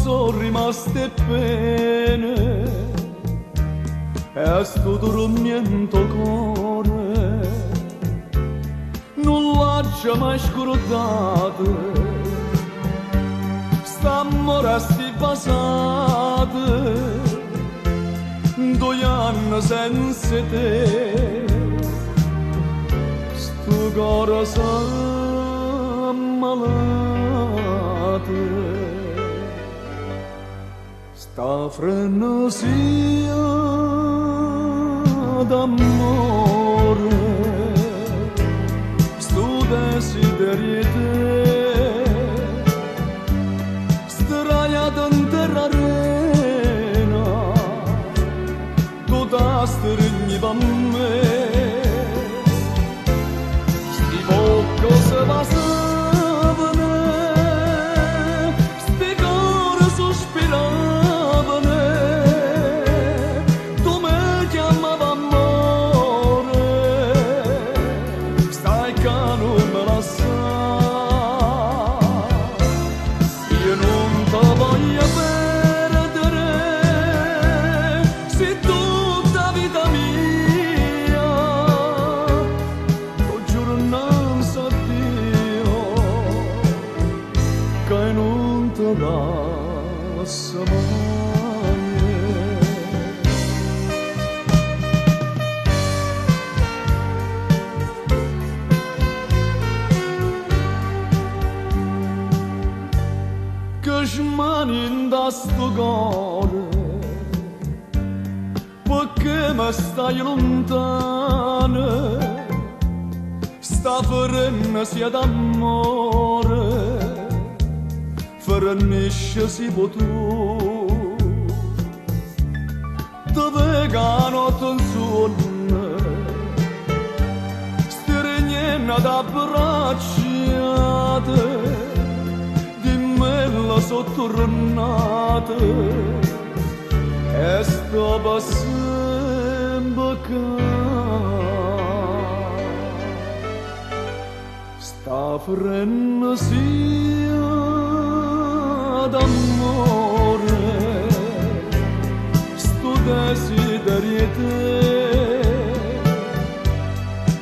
sono rimaste pene e sto dormiendo cuore non l'ha mai scordato, st'amore sti passate 2 anni senza te, sto cuore si ammalato, sta frenesia d'amore, sto desiderio te, straiato in terra arena, tu da stringhi per me, sti bocco se passavano, sti cuore sospiravano, tu mi chiamavi amore, stai che non me la sai, io non ti voglio perdere, sei tutta vita mia, lo giuro non so Dio, che non ti lascio mai. Che smani in da sto cuore, perché mi stai lontano, sta ferennesi d'amore, fernisce si può tu, dove canotte in sonno, stirigna da bracciate, la sottornata e sto passando sta frenesia d'amore, sto desiderio te,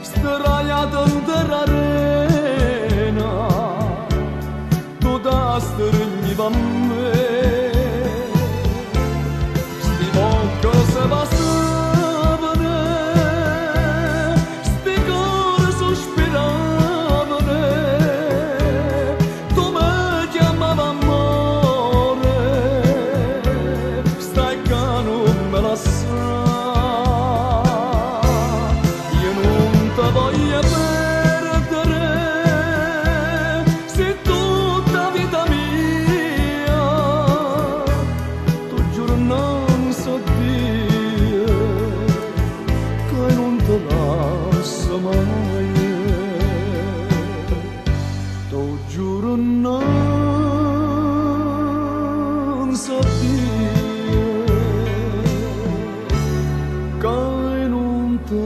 straiato in terra arena, tu da stringhi per me, sti bocco se passavano, sti cuore sospiravano, tu mi chiamavi amore, stai che non me la sai, io non ti voglio perdere, sei tutta vita mia, tu giuro non so Dio, che non ti lascio mai, tu giuro non so Dio, che non ti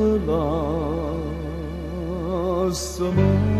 lascio mai.